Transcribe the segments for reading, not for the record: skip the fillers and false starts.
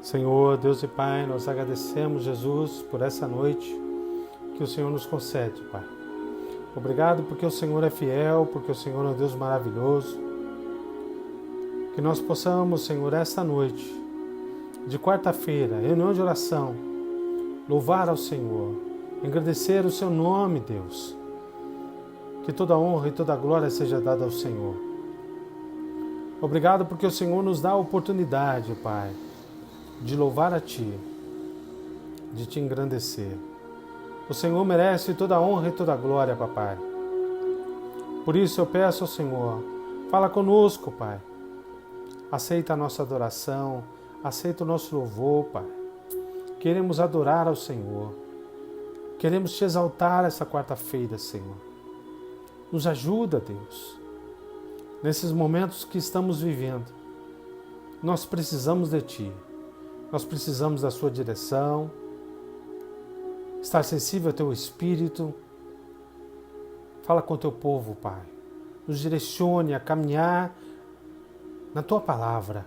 Senhor, Deus e Pai, nós agradecemos, Jesus, por essa noite que o Senhor nos concede, Pai. Obrigado porque o Senhor é fiel, porque o Senhor é um Deus maravilhoso. Que nós possamos, Senhor, esta noite, de quarta-feira, reunião de oração, louvar ao Senhor, engrandecer o Seu nome, Deus. Que toda honra e toda glória seja dada ao Senhor. Obrigado porque o Senhor nos dá a oportunidade, Pai, de louvar a Ti, de Te engrandecer. O Senhor merece toda a honra e toda a glória, Papai. Por isso eu peço ao Senhor, fala conosco, Pai. Aceita a nossa adoração, aceita o nosso louvor, Pai. Queremos adorar ao Senhor. Queremos Te exaltar essa quarta-feira, Senhor. Nos ajuda, Deus. Nesses momentos que estamos vivendo, nós precisamos de Ti. Nós precisamos da Sua direção, estar sensível ao Teu Espírito. Fala com o Teu povo, Pai. Nos direcione a caminhar na Tua palavra.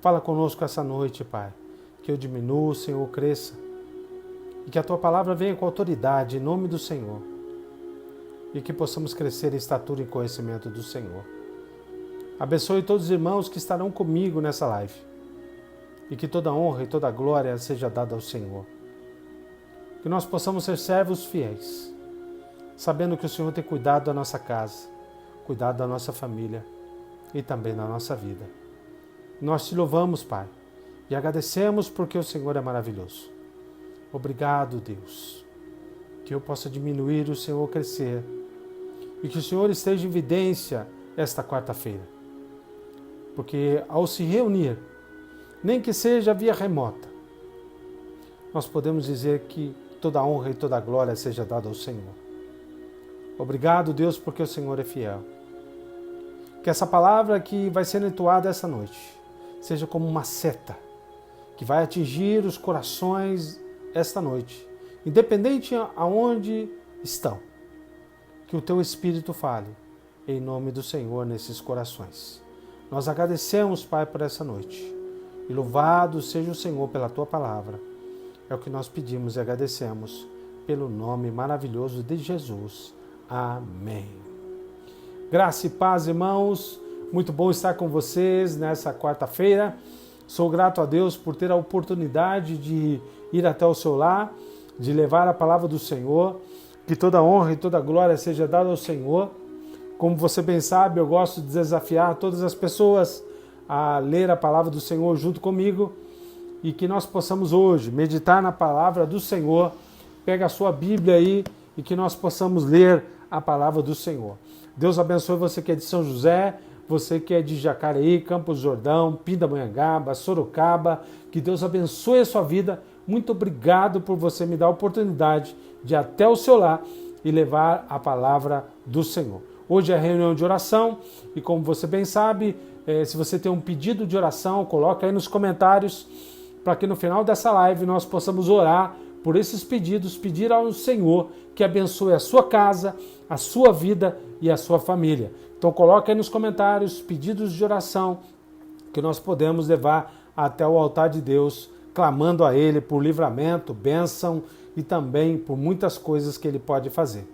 Fala conosco essa noite, Pai. Que eu diminua, o Senhor cresça. E que a Tua palavra venha com autoridade, em nome do Senhor. E que possamos crescer em estatura e conhecimento do Senhor. Abençoe todos os irmãos que estarão comigo nessa live. E que toda honra e toda glória seja dada ao Senhor. Que nós possamos ser servos fiéis, sabendo que o Senhor tem cuidado da nossa casa, cuidado da nossa família e também da nossa vida. Nós Te louvamos, Pai, e agradecemos porque o Senhor é maravilhoso. Obrigado, Deus, que eu possa diminuir, o Senhor crescer, e que o Senhor esteja em evidência esta quarta-feira. Porque ao se reunir, nem que seja via remota, nós podemos dizer que toda honra e toda glória seja dada ao Senhor. Obrigado, Deus, porque o Senhor é fiel. Que essa palavra que vai ser entoada essa noite seja como uma seta que vai atingir os corações esta noite, independente aonde estão. Que o Teu Espírito fale em nome do Senhor nesses corações. Nós agradecemos, Pai, por essa noite. E louvado seja o Senhor pela Tua palavra. É o que nós pedimos e agradecemos pelo nome maravilhoso de Jesus. Amém. Graça e paz, irmãos. Muito bom estar com vocês nessa quarta-feira. Sou grato a Deus por ter a oportunidade de ir até o seu lar, de levar a palavra do Senhor. Que toda honra e toda glória seja dada ao Senhor. Como você bem sabe, eu gosto de desafiar todas as pessoas a ler a palavra do Senhor junto comigo e que nós possamos hoje meditar na palavra do Senhor. Pega a sua Bíblia aí e que nós possamos ler a palavra do Senhor. Deus abençoe você que é de São José, você que é de Jacareí, Campos do Jordão, Pindamonhangaba, Sorocaba. Que Deus abençoe a sua vida. Muito obrigado por você me dar a oportunidade de ir até o seu lar e levar a palavra do Senhor. Hoje é reunião de oração e como você bem sabe, se você tem um pedido de oração, coloca aí nos comentários para que no final dessa live nós possamos orar por esses pedidos, pedir ao Senhor que abençoe a sua casa, a sua vida e a sua família. Então coloca aí nos comentários pedidos de oração que nós podemos levar até o altar de Deus, clamando a Ele por livramento, bênção e também por muitas coisas que Ele pode fazer.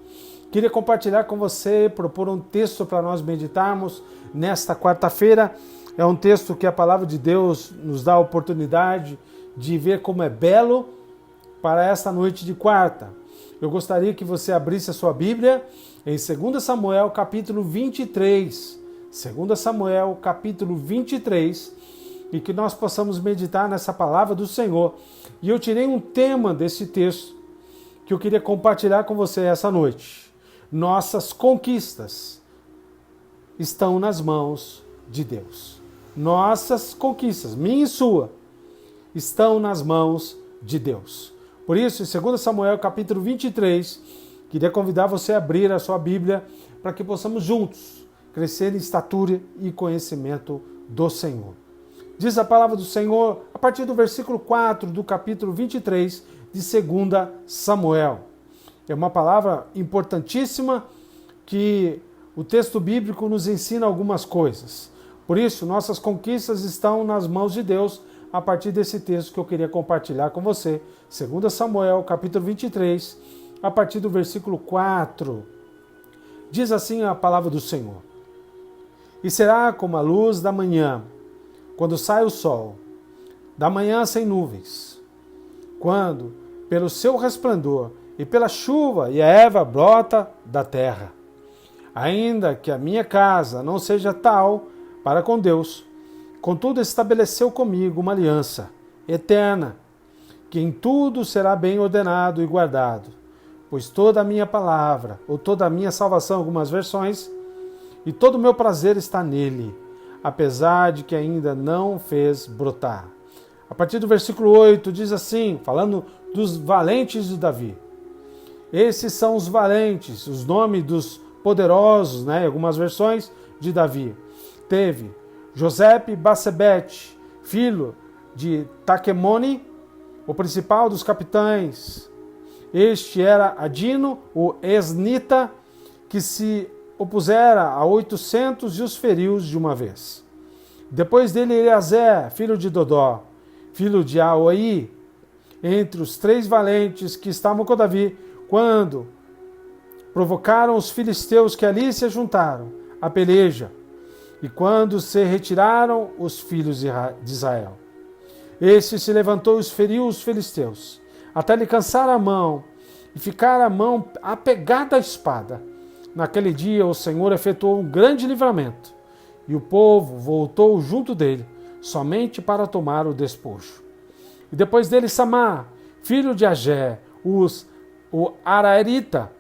Queria compartilhar com você, propor um texto para nós meditarmos nesta quarta-feira. É um texto que a palavra de Deus nos dá a oportunidade de ver como é belo para esta noite de quarta. Eu gostaria que você abrisse a sua Bíblia em 2 Samuel, capítulo 23. 2 Samuel, capítulo 23, e que nós possamos meditar nessa palavra do Senhor. E eu tirei um tema desse texto que eu queria compartilhar com você essa noite. Nossas conquistas estão nas mãos de Deus. Nossas conquistas, minha e sua, estão nas mãos de Deus. Por isso, em 2 Samuel capítulo 23, queria convidar você a abrir a sua Bíblia para que possamos juntos crescer em estatura e conhecimento do Senhor. Diz a palavra do Senhor a partir do versículo 4 do capítulo 23 de 2 Samuel. É uma palavra importantíssima que o texto bíblico nos ensina algumas coisas. Por isso, nossas conquistas estão nas mãos de Deus, a partir desse texto que eu queria compartilhar com você. 2 Samuel, capítulo 23, a partir do versículo 4. Diz assim a palavra do Senhor. E será como a luz da manhã, quando sai o sol, da manhã sem nuvens, quando, pelo seu resplendor e pela chuva e a erva brota da terra. Ainda que a minha casa não seja tal para com Deus, contudo estabeleceu comigo uma aliança eterna, que em tudo será bem ordenado e guardado, pois toda a minha palavra, ou toda a minha salvação, algumas versões, e todo o meu prazer está nele, apesar de que ainda não fez brotar. A partir do versículo 8 diz assim, falando dos valentes de Davi. Esses são os valentes, os nomes dos poderosos, algumas versões de Davi. Teve Josepe Basebete, filho de Taquemone, o principal dos capitães. Este era Adino, o esnita, que se opusera a 800 e os feriu de uma vez. Depois dele, Eleazar, filho de Dodó, filho de Aoi, entre os 3 valentes que estavam com Davi, quando provocaram os filisteus que ali se juntaram à peleja, e quando se retiraram os filhos de Israel. Este se levantou e feriu os filisteus, até lhe cansar a mão, e ficar a mão apegada à espada. Naquele dia o Senhor efetuou um grande livramento, e o povo voltou junto dele, somente para tomar o despojo. E depois dele Samá, filho de Agé, o Araerita,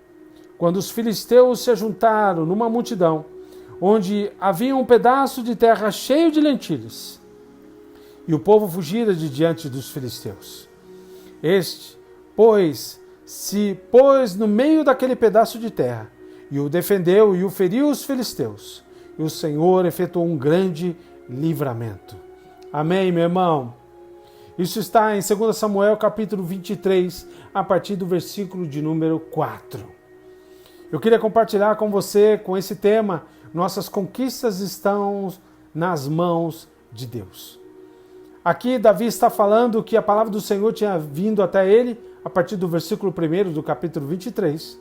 quando os filisteus se juntaram numa multidão, onde havia um pedaço de terra cheio de lentilhas, e o povo fugira de diante dos filisteus. Este, pois, se pôs no meio daquele pedaço de terra, e o defendeu e o feriu os filisteus, e o Senhor efetuou um grande livramento. Amém, meu irmão? Isso está em 2 Samuel, capítulo 23, a partir do versículo de número 4. Eu queria compartilhar com você, com esse tema, nossas conquistas estão nas mãos de Deus. Aqui Davi está falando que a palavra do Senhor tinha vindo até ele, a partir do versículo 1 do capítulo 23,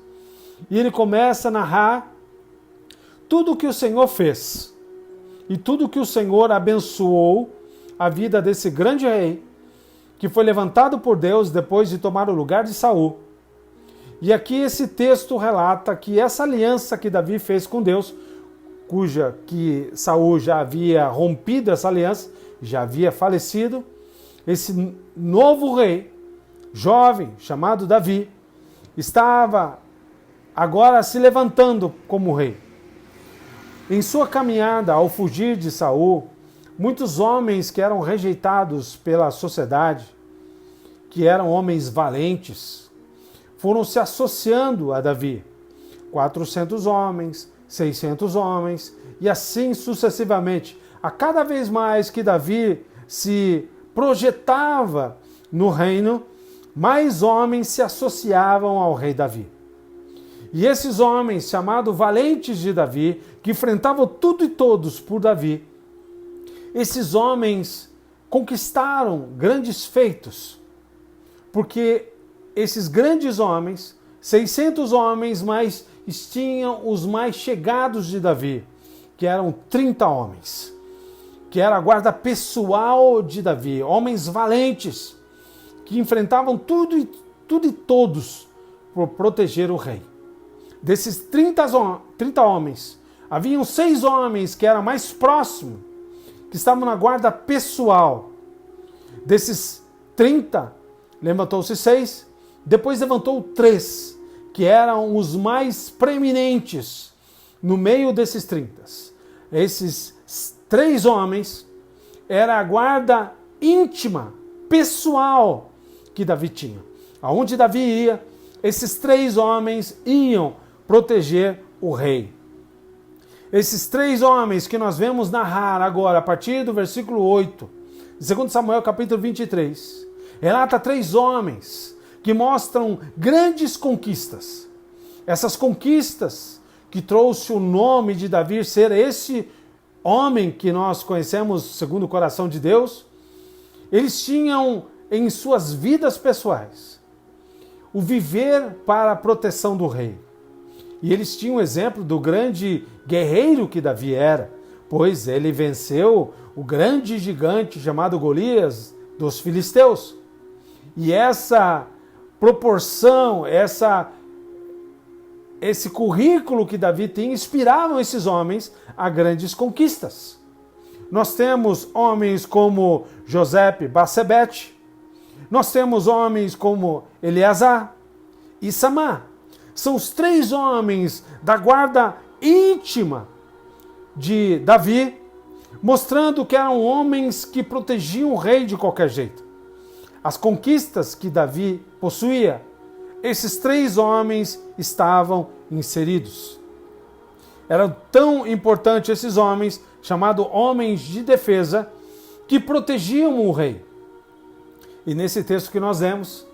e ele começa a narrar tudo o que o Senhor fez, e tudo o que o Senhor abençoou a vida desse grande rei, que foi levantado por Deus depois de tomar o lugar de Saul. E aqui esse texto relata que essa aliança que Davi fez com Deus, que Saul já havia rompido essa aliança, já havia falecido, esse novo rei, jovem, chamado Davi, estava agora se levantando como rei. Em sua caminhada ao fugir de Saul, muitos homens que eram rejeitados pela sociedade, que eram homens valentes, foram se associando a Davi. 400 homens, 600 homens, e assim sucessivamente. A cada vez mais que Davi se projetava no reino, mais homens se associavam ao rei Davi. E esses homens, chamados valentes de Davi, que enfrentavam tudo e todos por Davi, esses homens conquistaram grandes feitos, porque esses grandes homens, 600 homens, mais tinham os mais chegados de Davi, que eram 30 homens, que era a guarda pessoal de Davi, homens valentes, que enfrentavam tudo e todos por proteger o rei. Desses 30 homens, haviam 6 homens que eram mais próximos, que estavam na guarda pessoal. Desses 30, levantou-se 6, depois levantou 3, que eram os mais preeminentes no meio desses 30. Esses 3 homens era a guarda íntima, pessoal que Davi tinha. Aonde Davi ia, esses 3 homens iam proteger o rei. Esses 3 homens que nós vemos narrar agora, a partir do versículo 8, de 2 Samuel capítulo 23, relata 3 homens que mostram grandes conquistas. Essas conquistas que trouxe o nome de Davi ser esse homem que nós conhecemos segundo o coração de Deus, Eles tinham em suas vidas pessoais o viver para a proteção do rei. E eles tinham o exemplo do grande guerreiro que Davi era, pois ele venceu o grande gigante chamado Golias dos filisteus. E essa proporção, esse currículo que Davi tinha, inspiravam esses homens a grandes conquistas. Nós temos homens como José Bassebete, nós temos homens como Eleazar e Samá. São os 3 homens da guarda íntima de Davi, mostrando que eram homens que protegiam o rei de qualquer jeito. As conquistas que Davi possuía, esses 3 homens estavam inseridos. Eram tão importantes esses homens, chamados homens de defesa, que protegiam o rei. E nesse texto que nós lemos,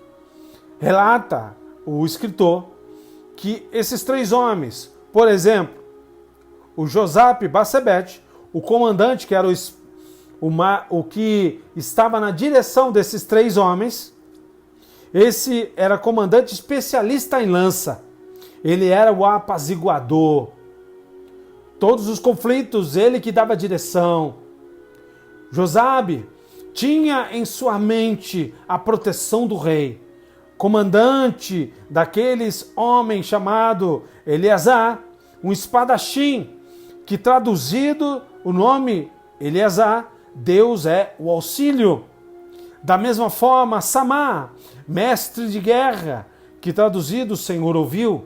relata o escritor que esses 3 homens, por exemplo, o José Bassebete, o comandante que era o que estava na direção desses 3 homens, esse era comandante especialista em lança. Ele era o apaziguador. Todos os conflitos, ele que dava direção. Josabe tinha em sua mente a proteção do rei. Comandante daqueles homens chamado Eleazar, um espadachim, que traduzido o nome Eleazar, Deus é o auxílio. Da mesma forma, Samá, mestre de guerra, que traduzido o Senhor ouviu.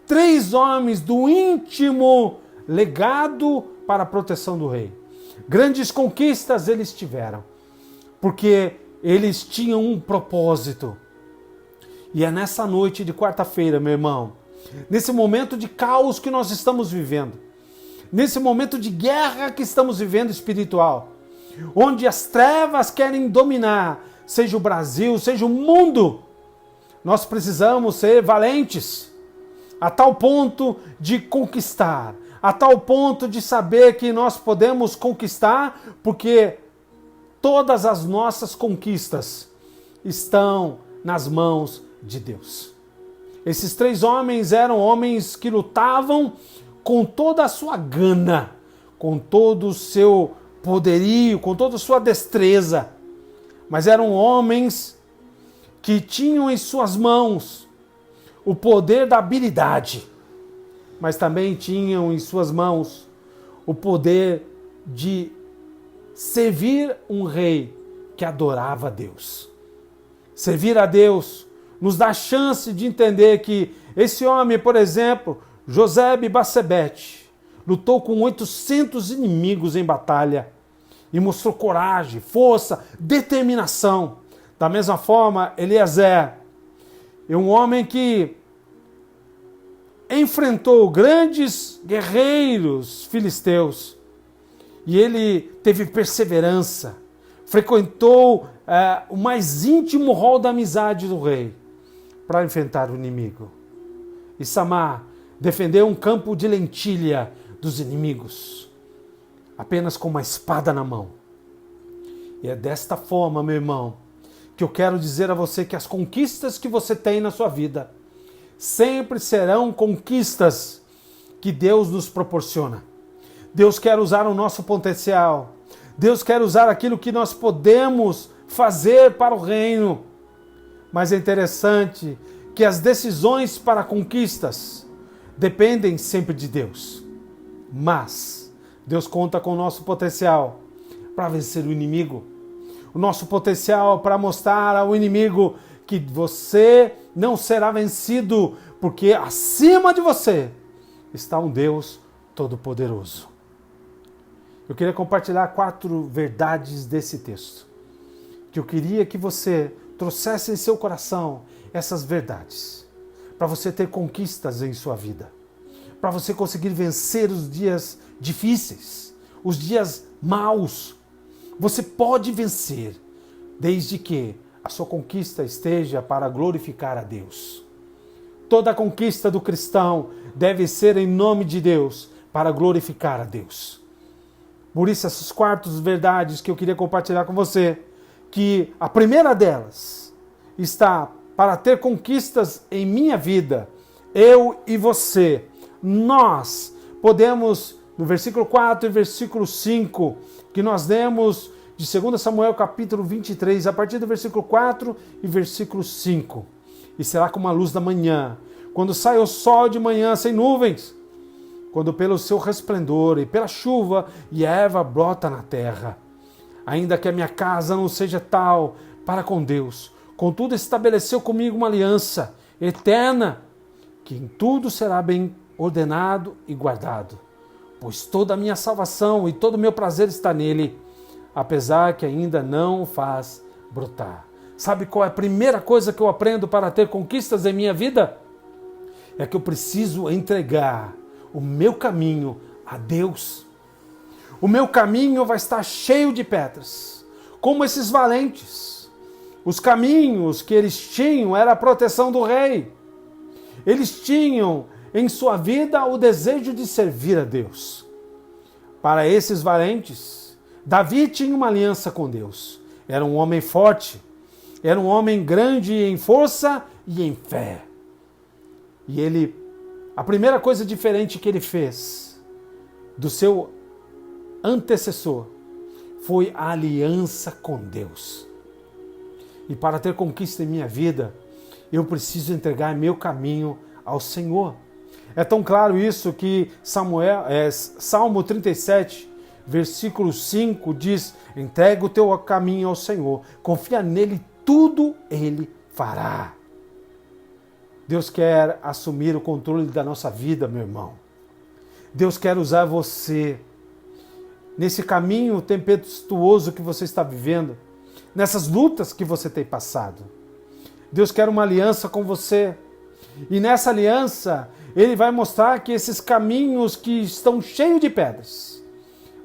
3 homens do íntimo legado para a proteção do rei. Grandes conquistas eles tiveram, porque eles tinham um propósito. E é nessa noite de quarta-feira, meu irmão, nesse momento de caos que nós estamos vivendo, nesse momento de guerra que estamos vivendo espiritual, onde as trevas querem dominar, seja o Brasil, seja o mundo, nós precisamos ser valentes, a tal ponto de conquistar, a tal ponto de saber que nós podemos conquistar, porque todas as nossas conquistas estão nas mãos de Deus. Esses 3 homens eram homens que lutavam com toda a sua gana, com todo o seu poderio, com toda a sua destreza, mas eram homens que tinham em suas mãos o poder da habilidade, mas também tinham em suas mãos o poder de servir um rei que adorava a Deus. Servir a Deus nos dá a chance de entender que esse homem, por exemplo, José Bassebete, lutou com 800 inimigos em batalha e mostrou coragem, força, determinação. Da mesma forma, Eleazar é um homem que enfrentou grandes guerreiros filisteus e ele teve perseverança, frequentou o mais íntimo rol da amizade do rei para enfrentar o inimigo. E Samá defendeu um campo de lentilha dos inimigos, apenas com uma espada na mão. E é desta forma, meu irmão, que eu quero dizer a você que as conquistas que você tem na sua vida sempre serão conquistas que Deus nos proporciona. Deus quer usar o nosso potencial. Deus quer usar aquilo que nós podemos fazer para o reino. Mas é interessante que as decisões para conquistas dependem sempre de Deus. Mas Deus conta com o nosso potencial para vencer o inimigo. O nosso potencial para mostrar ao inimigo que você não será vencido, porque acima de você está um Deus todo-poderoso. Eu queria compartilhar 4 verdades desse texto, que eu queria que você trouxesse em seu coração essas verdades, para você ter conquistas em sua vida, para você conseguir vencer os dias difíceis, os dias maus. Você pode vencer, desde que a sua conquista esteja para glorificar a Deus. Toda conquista do cristão deve ser em nome de Deus, para glorificar a Deus. Por isso, essas 4 verdades que eu queria compartilhar com você, que a primeira delas está para ter conquistas em minha vida, eu e você, nós podemos, no versículo 4 e versículo 5, que nós lemos de 2 Samuel capítulo 23, a partir do versículo 4 e versículo 5. E será como a luz da manhã, quando sai o sol de manhã sem nuvens, quando pelo seu resplendor e pela chuva e a erva brota na terra. Ainda que a minha casa não seja tal para com Deus, contudo estabeleceu comigo uma aliança eterna, que em tudo será bem ordenado e guardado, pois toda a minha salvação e todo o meu prazer está nele, apesar que ainda não o faz brotar. Sabe qual é a primeira coisa que eu aprendo para ter conquistas em minha vida? É que eu preciso entregar o meu caminho a Deus. O meu caminho vai estar cheio de pedras, como esses valentes. Os caminhos que eles tinham era a proteção do rei. Eles tinham em sua vida o desejo de servir a Deus. Para esses valentes, Davi tinha uma aliança com Deus. Era um homem forte, era um homem grande em força e em fé. E a primeira coisa diferente que ele fez do seu antecessor foi a aliança com Deus. E para ter conquista em minha vida, eu preciso entregar meu caminho ao Senhor. É tão claro isso que Salmo 37, versículo 5 diz: entrega o teu caminho ao Senhor, confia nele, tudo ele fará. Deus quer assumir o controle da nossa vida, meu irmão. Deus quer usar você nesse caminho tempestuoso que você está vivendo, nessas lutas que você tem passado. Deus quer uma aliança com você. E nessa aliança, Ele vai mostrar que esses caminhos que estão cheios de pedras,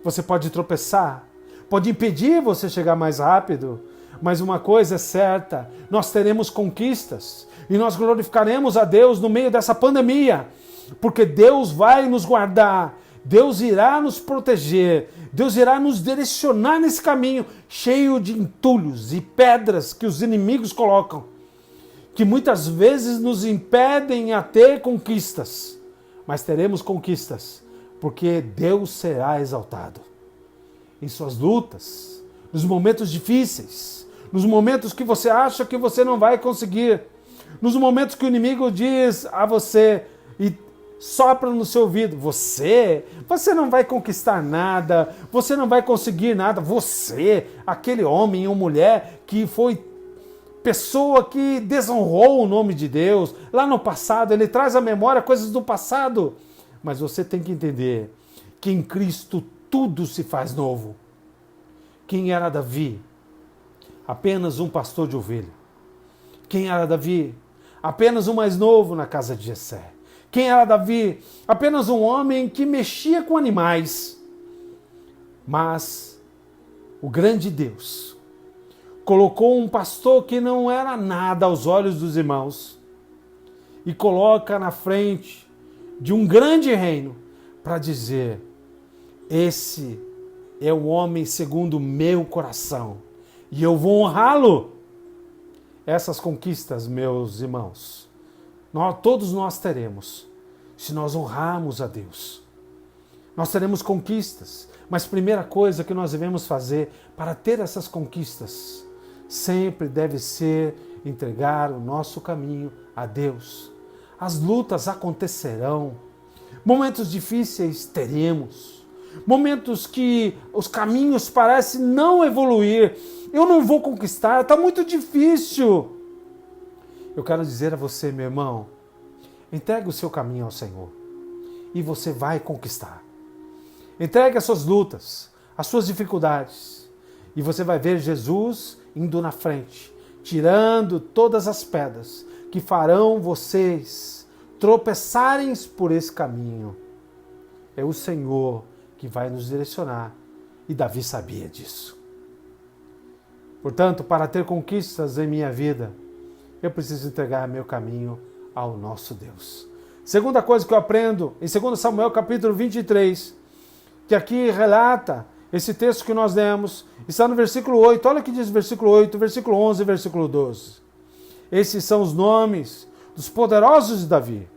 você pode tropeçar, pode impedir você chegar mais rápido, mas uma coisa é certa, nós teremos conquistas e nós glorificaremos a Deus no meio dessa pandemia, porque Deus vai nos guardar, Deus irá nos proteger, Deus irá nos direcionar nesse caminho cheio de entulhos e pedras que os inimigos colocam, que muitas vezes nos impedem a ter conquistas, mas teremos conquistas, porque Deus será exaltado. Em suas lutas, nos momentos difíceis, nos momentos que você acha que você não vai conseguir, nos momentos que o inimigo diz a você e sopra no seu ouvido, você não vai conquistar nada, você não vai conseguir nada, você, aquele homem ou mulher que foi pessoa que desonrou o nome de Deus, lá no passado, ele traz à memória coisas do passado, mas você tem que entender que em Cristo tudo se faz novo. Quem era Davi? Apenas um pastor de ovelha. Quem era Davi? Apenas o mais novo na casa de Jessé. Quem era Davi? Apenas um homem que mexia com animais. Mas o grande Deus colocou um pastor que não era nada aos olhos dos irmãos e coloca na frente de um grande reino para dizer: esse é o homem segundo o meu coração e eu vou honrá-lo. Essas conquistas, meus irmãos, todos nós teremos, se nós honrarmos a Deus. Nós teremos conquistas, mas a primeira coisa que nós devemos fazer para ter essas conquistas sempre deve ser entregar o nosso caminho a Deus. As lutas acontecerão, momentos difíceis teremos, momentos que os caminhos parecem não evoluir, eu não vou conquistar, está muito difícil. Eu quero dizer a você, meu irmão, entregue o seu caminho ao Senhor e você vai conquistar. Entregue as suas lutas, as suas dificuldades e você vai ver Jesus indo na frente, tirando todas as pedras que farão vocês tropeçarem por esse caminho. É o Senhor que vai nos direcionar e Davi sabia disso. Portanto, para ter conquistas em minha vida, eu preciso entregar meu caminho ao nosso Deus. Segunda coisa que eu aprendo em 2 Samuel capítulo 23, que aqui relata Esse texto que nós lemos está no versículo 8. Olha o que diz o versículo 8, versículo 11 e versículo 12. Esses são os nomes dos poderosos de Davi.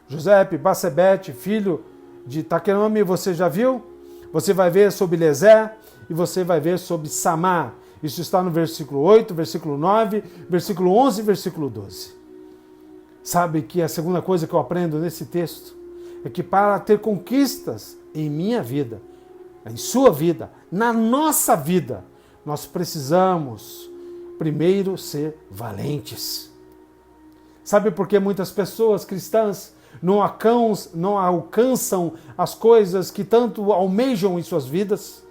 Josepe, Bassebete, filho de Taquenome, você já viu? Você vai ver sobre Lezé e você vai ver sobre Samá. Isso está no versículo 8, versículo 9, versículo 11 e versículo 12. Sabe que a segunda coisa que eu aprendo nesse texto é que para ter conquistas em minha vida, em sua vida, na nossa vida, nós precisamos primeiro ser valentes. Sabe por que muitas pessoas cristãs não alcançam as coisas que tanto almejam em suas vidas?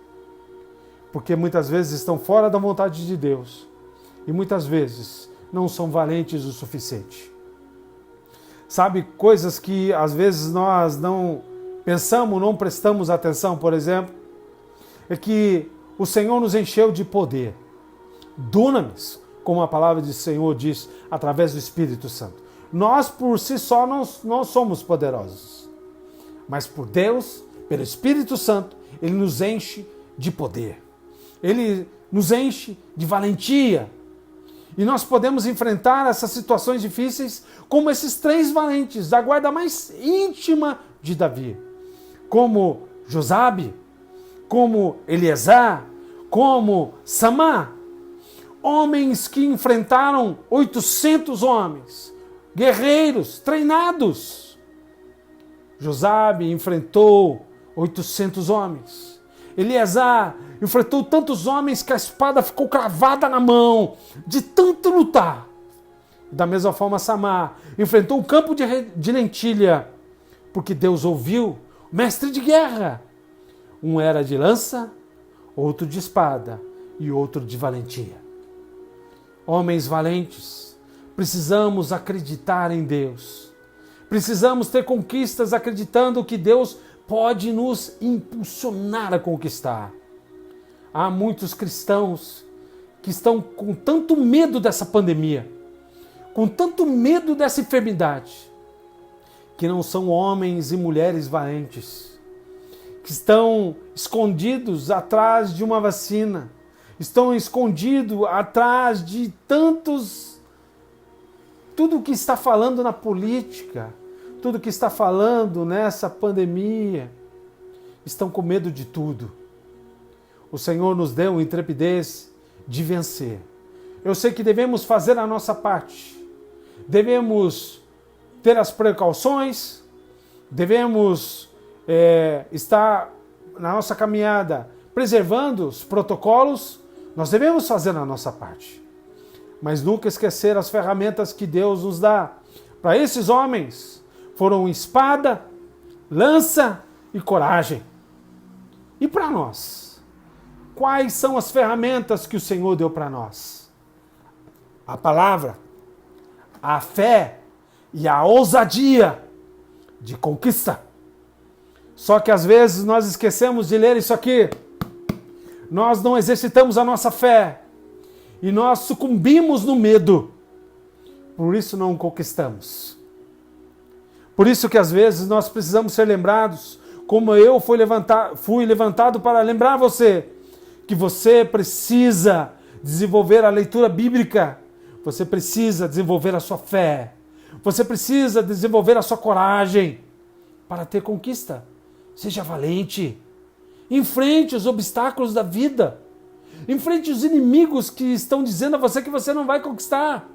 Porque muitas vezes estão fora da vontade de Deus e muitas vezes não são valentes o suficiente. Sabe, coisas que às vezes nós não pensamos, não prestamos atenção, por exemplo, é que o Senhor nos encheu de poder. Dunamis, como a palavra do Senhor diz, através do Espírito Santo. Nós, por si só, não somos poderosos. Mas por Deus, pelo Espírito Santo, Ele nos enche de poder. Ele nos enche de valentia. E nós podemos enfrentar essas situações difíceis como esses 3 valentes da guarda mais íntima de Davi. Como Josabe, como Eliezer, como Samá. Homens que enfrentaram 800 homens, guerreiros, treinados. Josabe enfrentou 800 homens. Eliezer enfrentou tantos homens que a espada ficou cravada na mão, de tanto lutar. Da mesma forma, Samá enfrentou um campo de lentilha, porque Deus ouviu o mestre de guerra. Um era de lança, outro de espada e outro de valentia. Homens valentes, precisamos acreditar em Deus. Precisamos ter conquistas acreditando que Deus pode nos impulsionar a conquistar. Há muitos cristãos que estão com tanto medo dessa pandemia, com tanto medo dessa enfermidade, que não são homens e mulheres valentes, que estão escondidos atrás de uma vacina, estão escondidos atrás de tudo que está falando na política, tudo que está falando nessa pandemia, estão com medo de tudo. O Senhor nos deu intrepidez de vencer. Eu sei que devemos fazer a nossa parte, devemos ter as precauções, devemos estar na nossa caminhada preservando os protocolos, nós devemos fazer a nossa parte. Mas nunca esquecer as ferramentas que Deus nos dá. Para esses homens foram espada, lança e coragem. E para nós? Quais são as ferramentas que o Senhor deu para nós? A palavra, a fé e a ousadia de conquista. Só que às vezes nós esquecemos de ler isso aqui. Nós não exercitamos a nossa fé e nós sucumbimos no medo. Por isso não conquistamos. Por isso que às vezes nós precisamos ser lembrados, como eu fui levantado para lembrar você, que você precisa desenvolver a leitura bíblica, você precisa desenvolver a sua fé, você precisa desenvolver a sua coragem para ter conquista. Seja valente. Enfrente os obstáculos da vida. Enfrente os inimigos que estão dizendo a você que você não vai conquistar.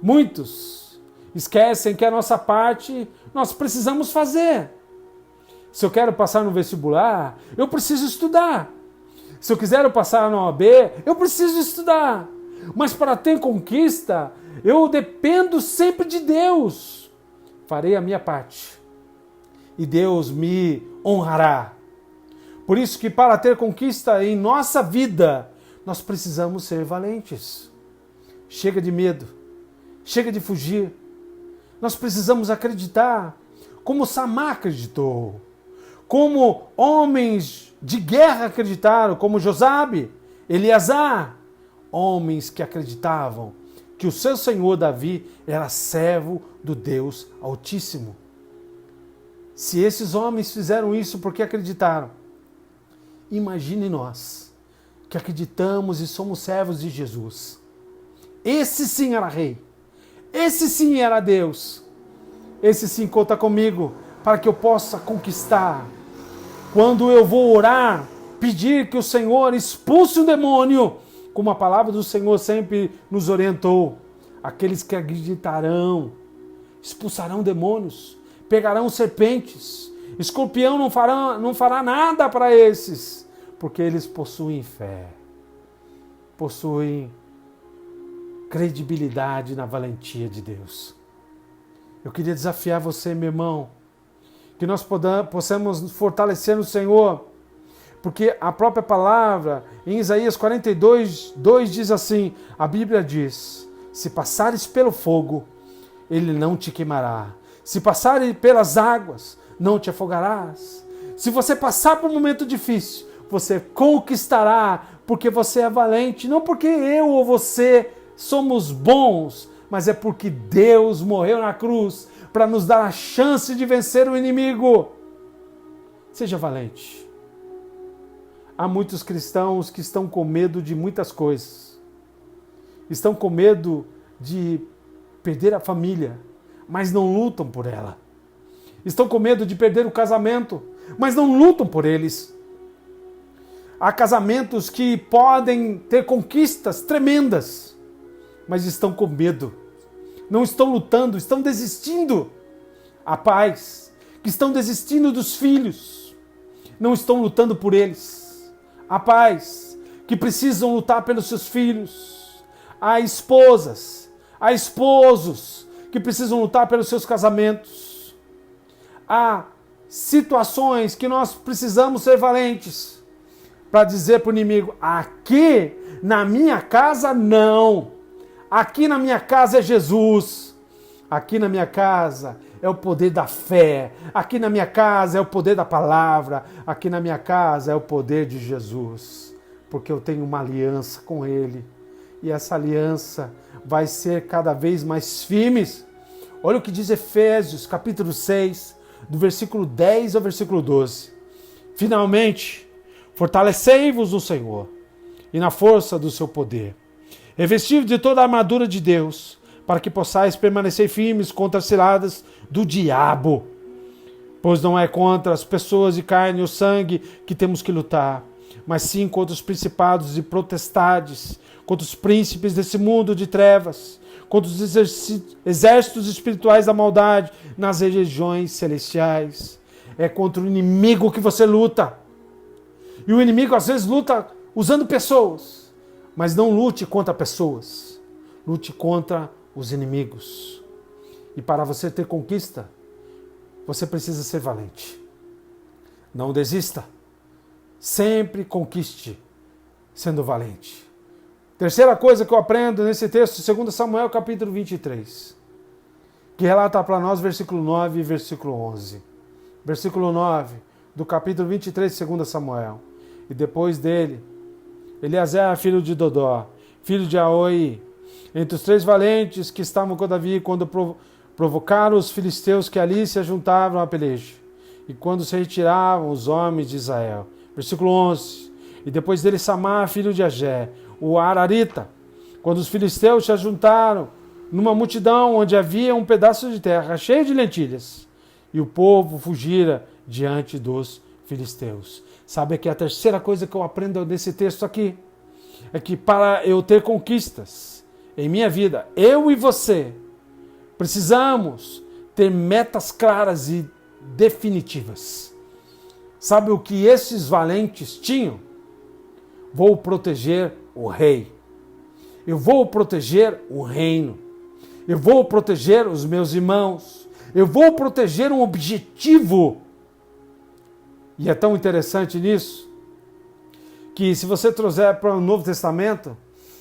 Muitos esquecem que a nossa parte nós precisamos fazer. Se eu quero passar no vestibular, eu preciso estudar. Se eu quiser passar na OAB, eu preciso estudar. Mas para ter conquista, eu dependo sempre de Deus. Farei a minha parte. E Deus me honrará. Por isso que para ter conquista em nossa vida, nós precisamos ser valentes. Chega de medo. Chega de fugir. Nós precisamos acreditar, como Samá acreditou, como homens de guerra acreditaram, como Josabe, Eliezer, homens que acreditavam que o seu senhor Davi era servo do Deus Altíssimo. Se esses homens fizeram isso porque acreditaram, Imagine nós, que acreditamos e somos servos de Jesus. Esse sim era rei. Esse sim era Deus. Esse sim conta comigo para que eu possa conquistar. Quando eu vou orar, pedir que o Senhor expulse o demônio, como a palavra do Senhor sempre nos orientou. Aqueles que acreditarão, expulsarão demônios, pegarão serpentes, escorpião não fará nada para esses, porque eles possuem fé, possuem credibilidade na valentia de Deus. Eu queria desafiar você, meu irmão, que nós possamos nos fortalecer no Senhor, porque a própria palavra, em Isaías 42, 2 diz assim, a Bíblia diz, se passares pelo fogo, ele não te queimará. Se passares pelas águas, não te afogarás. Se você passar por um momento difícil, você conquistará, porque você é valente, não porque eu ou você somos bons, mas é porque Deus morreu na cruz para nos dar a chance de vencer o inimigo. Seja valente. Há muitos cristãos que estão com medo de muitas coisas. Estão com medo de perder a família, mas não lutam por ela. Estão com medo de perder o casamento, mas não lutam por eles. Há casamentos que podem ter conquistas tremendas, mas estão com medo. Não estão lutando, estão desistindo. Há pais que estão desistindo dos filhos, não estão lutando por eles. Há pais que precisam lutar pelos seus filhos. Há esposas, há esposos que precisam lutar pelos seus casamentos. Há situações que nós precisamos ser valentes para dizer para o inimigo, aqui na minha casa não. Aqui na minha casa é Jesus. Aqui na minha casa é o poder da fé. Aqui na minha casa é o poder da palavra. Aqui na minha casa é o poder de Jesus. Porque eu tenho uma aliança com Ele. E essa aliança vai ser cada vez mais firme. Olha o que diz Efésios, capítulo 6, do versículo 10 ao versículo 12. Finalmente, fortalecei-vos no Senhor e na força do seu poder. Revesti-vos de toda a armadura de Deus, para que possais permanecer firmes contra as ciladas do diabo. Pois não é contra as pessoas de carne ou sangue que temos que lutar, mas sim contra os principados e potestades, contra os príncipes desse mundo de trevas, contra os exércitos espirituais da maldade nas regiões celestiais. É contra o inimigo que você luta. E o inimigo às vezes luta usando pessoas. Mas não lute contra pessoas, lute contra os inimigos. E para você ter conquista, você precisa ser valente. Não desista, sempre conquiste sendo valente. Terceira coisa que eu aprendo nesse texto, 2 Samuel capítulo 23, que relata para nós versículo 9 e versículo 11. Versículo 9 do capítulo 23 de 2 Samuel. E depois dele, Eleazar, filho de Dodó, filho de Aoi, entre os 3 valentes que estavam com Davi, quando provocaram os filisteus que ali se juntavam a peleja, e quando se retiravam os homens de Israel. Versículo 11. E depois dele Samar, filho de Agé, o Ararita, quando os filisteus se juntaram numa multidão onde havia um pedaço de terra cheio de lentilhas, e o povo fugira diante dos filisteus. Sabe que a terceira coisa que eu aprendo nesse texto aqui é que para eu ter conquistas em minha vida, eu e você precisamos ter metas claras e definitivas. Sabe o que esses valentes tinham? Vou proteger o rei. Eu vou proteger o reino. Eu vou proteger os meus irmãos. Eu vou proteger um objetivo. E é tão interessante nisso, que se você trouxer para o Novo Testamento,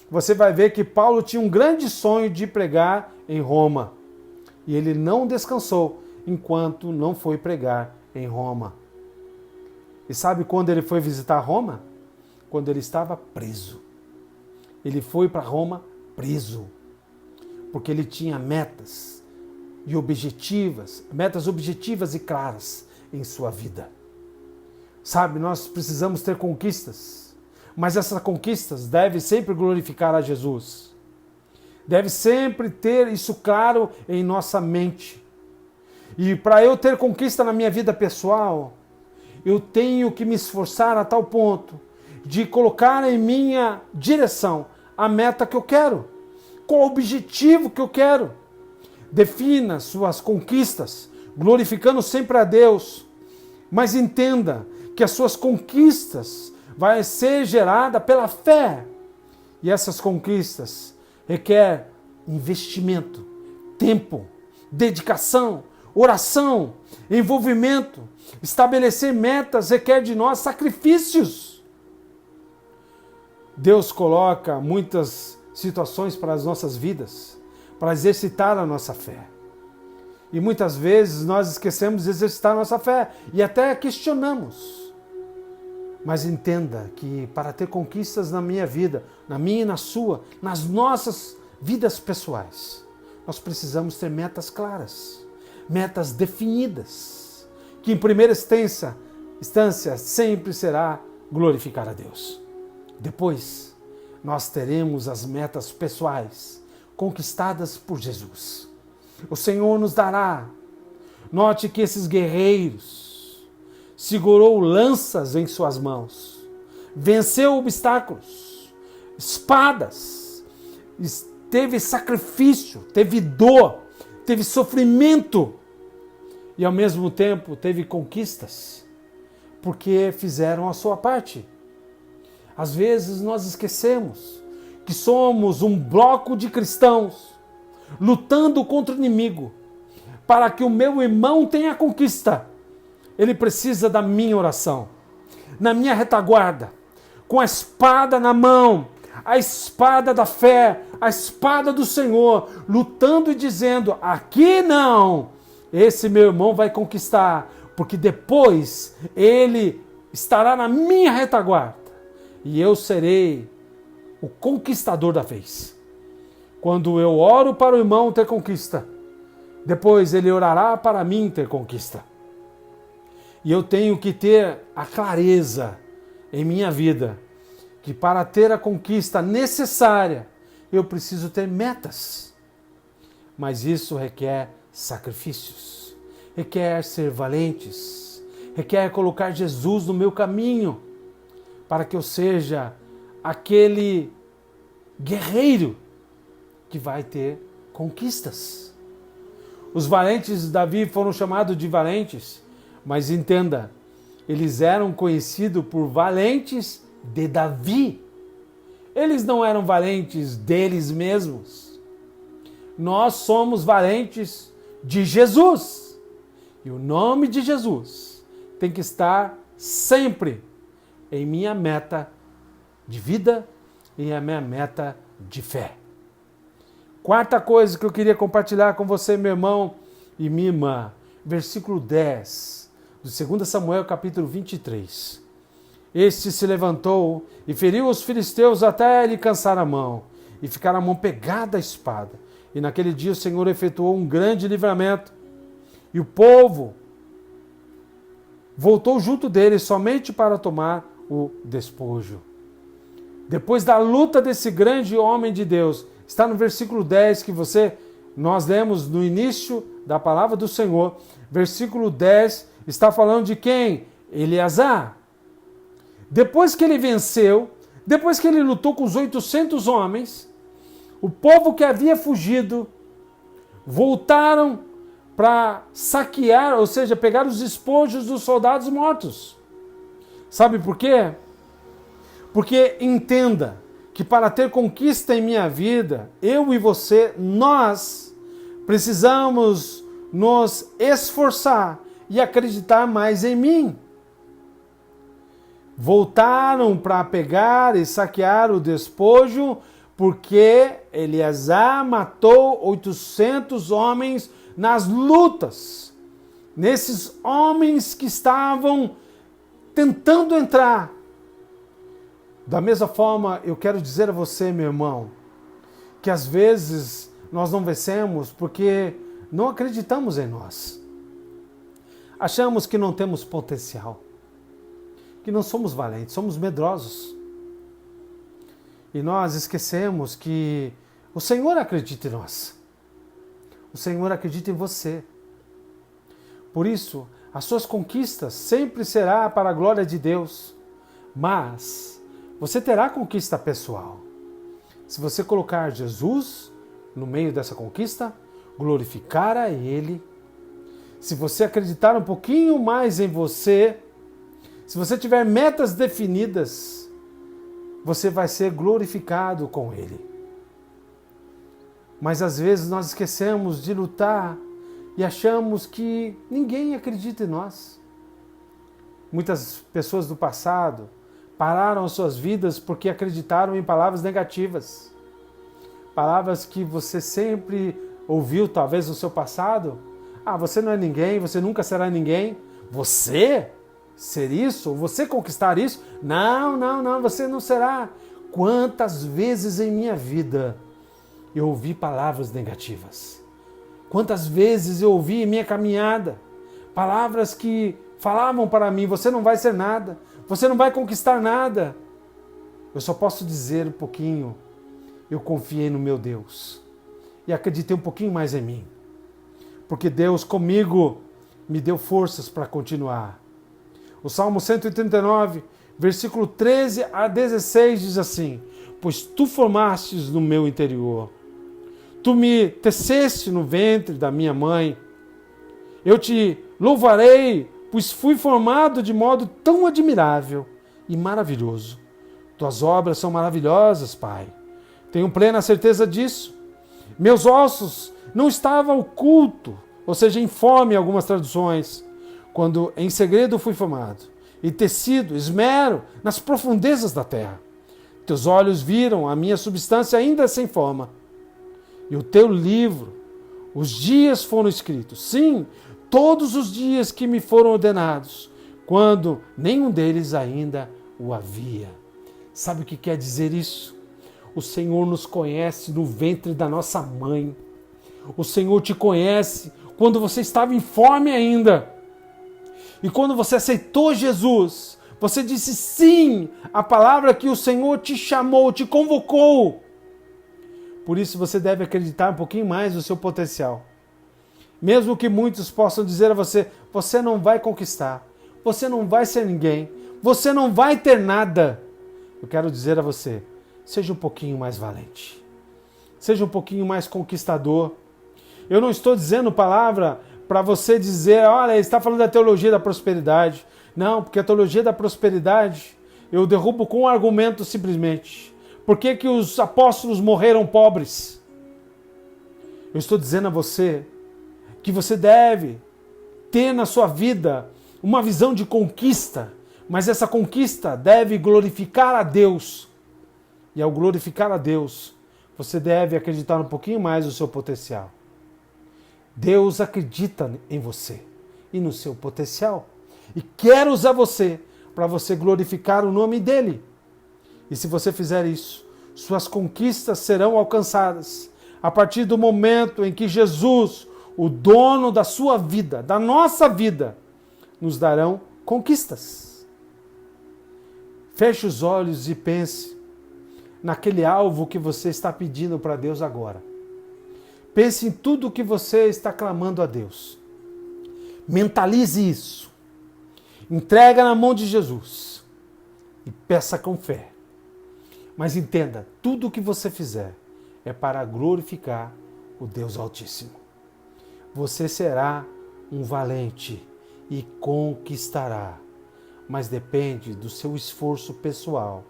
você vai ver que Paulo tinha um grande sonho de pregar em Roma. E ele não descansou enquanto não foi pregar em Roma. E sabe quando ele foi visitar Roma? Quando ele estava preso. Ele foi para Roma preso. Porque ele tinha metas objetivas e claras em sua vida. Sabe, nós precisamos ter conquistas, mas essas conquistas devem sempre glorificar a Jesus. Deve sempre ter isso claro em nossa mente. E para eu ter conquista na minha vida pessoal, eu tenho que me esforçar a tal ponto de colocar em minha direção a meta que eu quero, qual o objetivo que eu quero. Defina suas conquistas, glorificando sempre a Deus, mas entenda que as suas conquistas vai ser gerada pela fé. E essas conquistas requer investimento, tempo, dedicação, oração, envolvimento. Estabelecer metas requer de nós sacrifícios. Deus coloca muitas situações para as nossas vidas, para exercitar a nossa fé. E muitas vezes nós esquecemos de exercitar a nossa fé e até questionamos. Mas entenda que para ter conquistas na minha vida, na minha e na sua, nas nossas vidas pessoais, nós precisamos ter metas claras, metas definidas, que em primeira instância sempre será glorificar a Deus. Depois, nós teremos as metas pessoais conquistadas por Jesus. O Senhor nos dará. Note que esses guerreiros segurou lanças em suas mãos, venceu obstáculos, espadas, teve sacrifício, teve dor, teve sofrimento e ao mesmo tempo teve conquistas, porque fizeram a sua parte. Às vezes nós esquecemos que somos um bloco de cristãos lutando contra o inimigo. Para que o meu irmão tenha conquista, ele precisa da minha oração, na minha retaguarda, com a espada na mão, a espada da fé, a espada do Senhor, lutando e dizendo: aqui não, esse meu irmão vai conquistar, porque depois ele estará na minha retaguarda e eu serei o conquistador da vez. Quando eu oro para o irmão ter conquista, depois ele orará para mim ter conquista. E eu tenho que ter a clareza em minha vida que para ter a conquista necessária, eu preciso ter metas. Mas isso requer sacrifícios, requer ser valentes, requer colocar Jesus no meu caminho, para que eu seja aquele guerreiro que vai ter conquistas. Os valentes de Davi foram chamados de valentes, mas entenda, eles eram conhecidos por valentes de Davi. Eles não eram valentes deles mesmos. Nós somos valentes de Jesus. E o nome de Jesus tem que estar sempre em minha meta de vida e a minha meta de fé. Quarta coisa que eu queria compartilhar com você, meu irmão e minha irmã, versículo 10, do 2 Samuel, capítulo 23. Este se levantou e feriu os filisteus até lhe cansar a mão, e ficar a mão pegada à espada. E naquele dia o Senhor efetuou um grande livramento, e o povo voltou junto dele somente para tomar o despojo. Depois da luta desse grande homem de Deus, está no versículo 10 que nós lemos no início da palavra do Senhor. Versículo 10 está falando de quem? Eleazar. Depois que ele venceu, depois que ele lutou com os 800 homens, o povo que havia fugido voltaram para saquear, ou seja, pegar os despojos dos soldados mortos. Sabe por quê? Porque entenda que para ter conquista em minha vida, eu e você, nós precisamos nos esforçar e acreditar mais em mim. Voltaram para pegar e saquear o despojo, porque Eleazar matou 800 homens nas lutas. Nesses homens que estavam tentando entrar. Da mesma forma, eu quero dizer a você, meu irmão, que às vezes nós não vencemos porque não acreditamos em nós. Achamos que não temos potencial. que não somos valentes, somos medrosos. E nós esquecemos que o Senhor acredita em nós. O Senhor acredita em você. Por isso, as suas conquistas sempre será para a glória de Deus. Mas você terá conquista pessoal. Se você colocar Jesus no meio dessa conquista, glorificar a Ele. Se você acreditar um pouquinho mais em você, se você tiver metas definidas, você vai ser glorificado com Ele. Mas às vezes nós esquecemos de lutar e achamos que ninguém acredita em nós. Muitas pessoas do passado pararam suas vidas porque acreditaram em palavras negativas. Palavras que você sempre ouviu, talvez, no seu passado. Ah, você não é ninguém, você nunca será ninguém. Você ser isso? Você conquistar isso? Não, você não será. Quantas vezes em minha vida eu ouvi palavras negativas? Quantas vezes eu ouvi em minha caminhada palavras que falavam para mim, você não vai ser nada, você não vai conquistar nada. Eu só posso dizer um pouquinho, eu confiei no meu Deus e acreditei um pouquinho mais em mim. Porque Deus comigo me deu forças para continuar. O Salmo 139, versículo 13 a 16 diz assim: pois tu formastes no meu interior, tu me teceste no ventre da minha mãe. Eu te louvarei, pois fui formado de modo tão admirável e maravilhoso. Tuas obras são maravilhosas, Pai. Tenho plena certeza disso. Meus ossos não estavam ocultos, ou seja, em fome em algumas traduções, quando em segredo fui formado, e tecido, esmero, nas profundezas da terra. Teus olhos viram a minha substância ainda sem forma. E o teu livro, os dias foram escritos. Sim, todos os dias que me foram ordenados, quando nenhum deles ainda o havia. Sabe o que quer dizer isso? O Senhor nos conhece no ventre da nossa mãe. O Senhor te conhece quando você estava informe ainda. E quando você aceitou Jesus, você disse sim à palavra que o Senhor te chamou, te convocou. Por isso você deve acreditar um pouquinho mais no seu potencial. Mesmo que muitos possam dizer a você, você não vai conquistar, você não vai ser ninguém, você não vai ter nada. Eu quero dizer a você, seja um pouquinho mais valente. Seja um pouquinho mais conquistador. Eu não estou dizendo palavra para você dizer, olha, ele está falando da teologia da prosperidade. Não, porque a teologia da prosperidade eu derrubo com um argumento simplesmente. Por que que os apóstolos morreram pobres? Eu estou dizendo a você que você deve ter na sua vida uma visão de conquista, mas essa conquista deve glorificar a Deus. E ao glorificar a Deus, você deve acreditar um pouquinho mais no seu potencial. Deus acredita em você e no seu potencial e quer usar você para você glorificar o nome dele. E se você fizer isso, suas conquistas serão alcançadas a partir do momento em que Jesus, o dono da sua vida, da nossa vida, nos darão conquistas. Feche os olhos e pense naquele alvo que você está pedindo para Deus agora. Pense em tudo o que você está clamando a Deus. Mentalize isso. Entrega na mão de Jesus e peça com fé. Mas entenda, tudo o que você fizer é para glorificar o Deus Altíssimo. Você será um valente e conquistará, mas depende do seu esforço pessoal.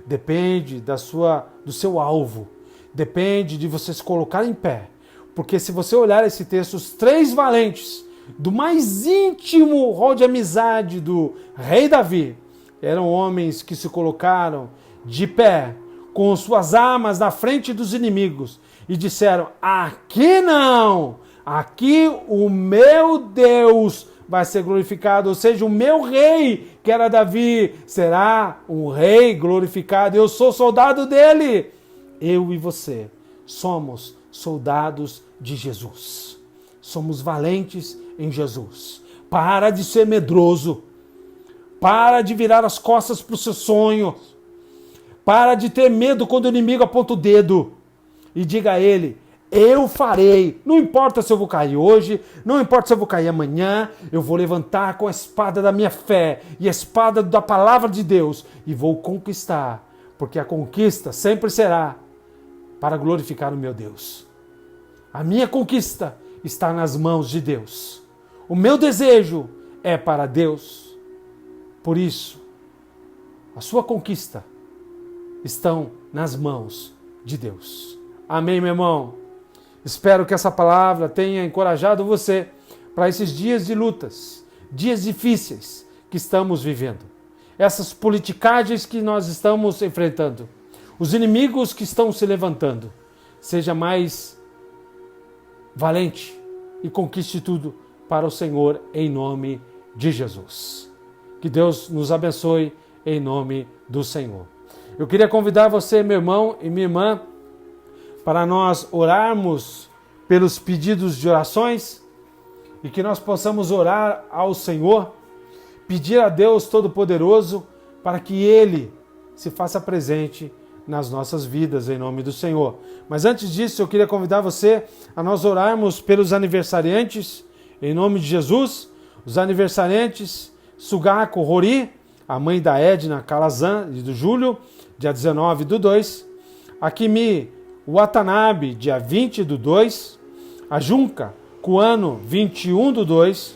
Depende do seu alvo. Depende de você se colocar em pé. Porque se você olhar esse texto, os 3 valentes do mais íntimo rol de amizade do rei Davi eram homens que se colocaram de pé, com suas armas na frente dos inimigos e disseram, aqui não, aqui o meu Deus vai ser glorificado, ou seja, o meu rei, que era Davi, será um rei glorificado, eu sou soldado dele. Eu e você somos soldados de Jesus. Somos valentes em Jesus. Para de ser medroso. Para de virar as costas para os seus sonhos. Para de ter medo quando o inimigo aponta o dedo. E diga a ele: eu farei. Não importa se eu vou cair hoje, não importa se eu vou cair amanhã, eu vou levantar com a espada da minha fé e a espada da palavra de Deus e vou conquistar. Porque a conquista sempre será para glorificar o meu Deus. A minha conquista está nas mãos de Deus. O meu desejo é para Deus. Por isso, a sua conquista estão nas mãos de Deus. Amém, meu irmão? Espero que essa palavra tenha encorajado você para esses dias de lutas, dias difíceis que estamos vivendo. Essas politicagens que nós estamos enfrentando. Os inimigos que estão se levantando. Seja mais valente e conquiste tudo para o Senhor em nome de Jesus. Que Deus nos abençoe em nome do Senhor. Eu queria convidar você, meu irmão e minha irmã, para nós orarmos pelos pedidos de orações e que nós possamos orar ao Senhor, pedir a Deus Todo-Poderoso para que Ele se faça presente nas nossas vidas, em nome do Senhor. Mas antes disso, eu queria convidar você a nós orarmos pelos aniversariantes, em nome de Jesus, os aniversariantes Sugako Rori, a mãe da Edna Calazan e do Júlio, dia 19/2, Akimi Watanabe, dia 20/2, a Junka Kuano, 21/2,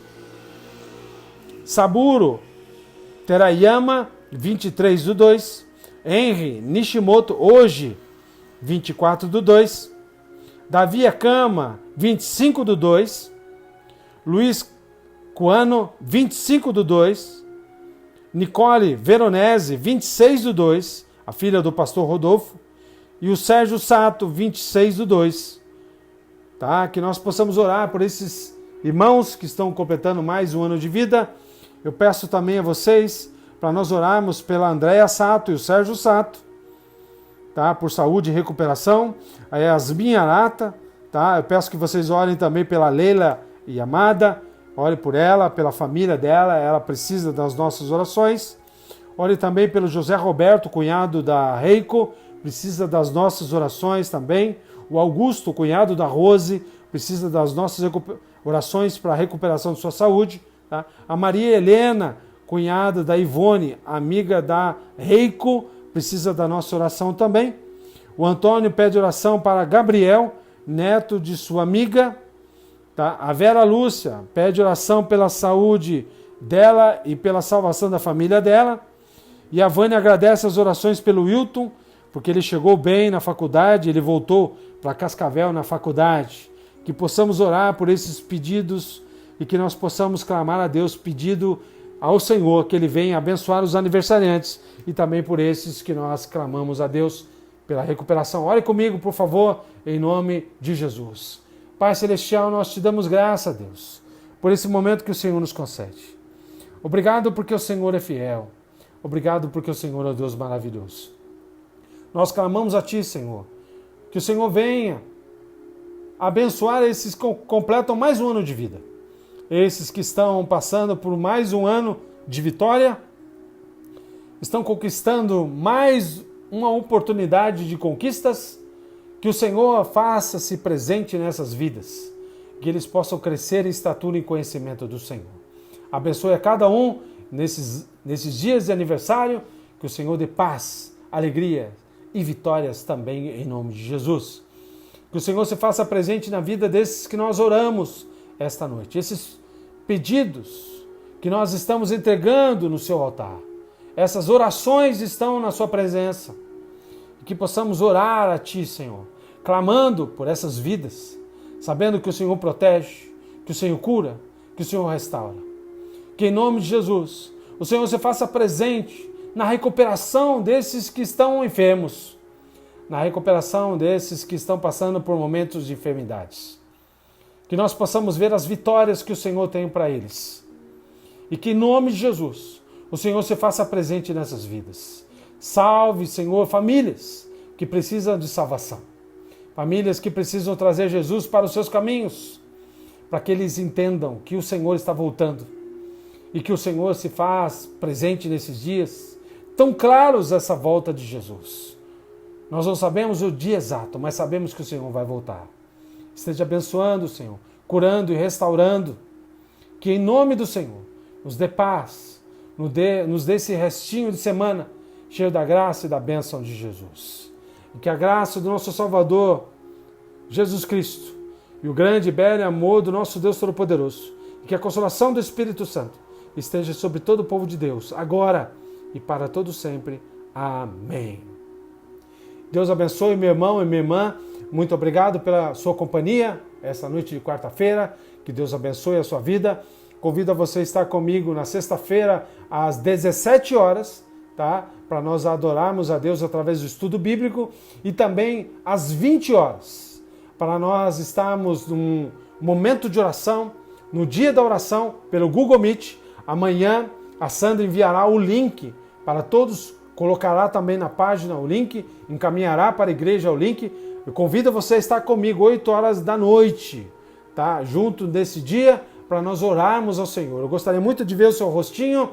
Saburo Terayama, 23/2, Henry Nishimoto, hoje, 24/2, Davi Akama, 25/2, Luiz Kuano, 25/2, Nicole Veronese, 26/2, a filha do pastor Rodolfo, e o Sérgio Sato, 26/2. Tá? Que nós possamos orar por esses irmãos que estão completando mais um ano de vida. Eu peço também a vocês para nós orarmos pela Andréa Sato e o Sérgio Sato, tá? Por saúde e recuperação. A Yasmin Arata, tá? Eu peço que vocês orem também pela Leila e Amada. Ore por ela, pela família dela, ela precisa das nossas orações. Ore também pelo José Roberto, cunhado da Reiko, precisa das nossas orações também. O Augusto, cunhado da Rose, precisa das nossas orações para a recuperação de sua saúde. Tá? A Maria Helena, cunhada da Ivone, amiga da Reiko, precisa da nossa oração também. O Antônio pede oração para Gabriel, neto de sua amiga. Tá? A Vera Lúcia pede oração pela saúde dela e pela salvação da família dela. E a Vânia agradece as orações pelo Wilton, porque ele chegou bem na faculdade, ele voltou para Cascavel na faculdade. Que possamos orar por esses pedidos e que nós possamos clamar a Deus, pedido ao Senhor que Ele venha abençoar os aniversariantes e também por esses que nós clamamos a Deus pela recuperação. Ore comigo, por favor, em nome de Jesus. Pai Celestial, nós te damos graça, Deus, por esse momento que o Senhor nos concede. Obrigado porque o Senhor é fiel. Obrigado porque o Senhor é um Deus maravilhoso. Nós clamamos a Ti, Senhor, que o Senhor venha abençoar esses que completam mais um ano de vida. Esses que estão passando por mais um ano de vitória, estão conquistando mais uma oportunidade de conquistas, que o Senhor faça-se presente nessas vidas, que eles possam crescer em estatura e conhecimento do Senhor. Abençoe a cada um nesses dias de aniversário, que o Senhor dê paz, alegria e vitórias também em nome de Jesus. Que o Senhor se faça presente na vida desses que nós oramos esta noite. Esses pedidos que nós estamos entregando no seu altar. Essas orações estão na sua presença. E que possamos orar a Ti, Senhor, clamando por essas vidas, sabendo que o Senhor protege, que o Senhor cura, que o Senhor restaura. Que em nome de Jesus, o Senhor se faça presente na recuperação desses que estão enfermos, na recuperação desses que estão passando por momentos de enfermidades. Que nós possamos ver as vitórias que o Senhor tem para eles. E que em nome de Jesus, o Senhor se faça presente nessas vidas. Salve, Senhor, famílias que precisam de salvação. Famílias que precisam trazer Jesus para os seus caminhos, para que eles entendam que o Senhor está voltando e que o Senhor se faz presente nesses dias, tão claros essa volta de Jesus. Nós não sabemos o dia exato, mas sabemos que o Senhor vai voltar. Esteja abençoando, Senhor, curando e restaurando, que em nome do Senhor nos dê paz, nos dê esse restinho de semana cheio da graça e da bênção de Jesus. E que a graça do nosso Salvador, Jesus Cristo, e o grande e belo amor do nosso Deus Todo-Poderoso, e que a consolação do Espírito Santo esteja sobre todo o povo de Deus, agora e para todo sempre. Amém. Deus abençoe meu irmão e minha irmã. Muito obrigado pela sua companhia essa noite de quarta-feira. Que Deus abençoe a sua vida. Convido a você a estar comigo na sexta-feira às 17 horas, tá? Para nós adorarmos a Deus através do estudo bíblico, e também às 20 horas, para nós estarmos num momento de oração, no dia da oração, pelo Google Meet. Amanhã a Sandra enviará o link para todos, colocará também na página o link, encaminhará para a igreja o link. Eu convido você a estar comigo 8 horas da noite, tá? Junto desse dia, para nós orarmos ao Senhor. Eu gostaria muito de ver o seu rostinho,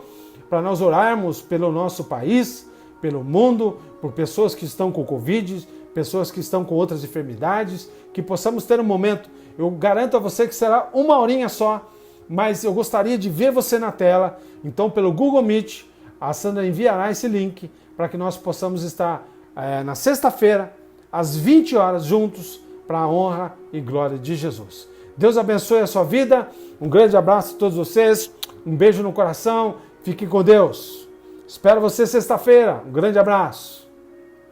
para nós orarmos pelo nosso país, pelo mundo, por pessoas que estão com Covid, pessoas que estão com outras enfermidades, que possamos ter um momento. Eu garanto a você que será 1 horinha só, mas eu gostaria de ver você na tela. Então, pelo Google Meet, a Sandra enviará esse link para que nós possamos estar na sexta-feira, às 20 horas, juntos, para a honra e glória de Jesus. Deus abençoe a sua vida. Um grande abraço a todos vocês. Um beijo no coração. Fique com Deus. Espero você sexta-feira. Um grande abraço.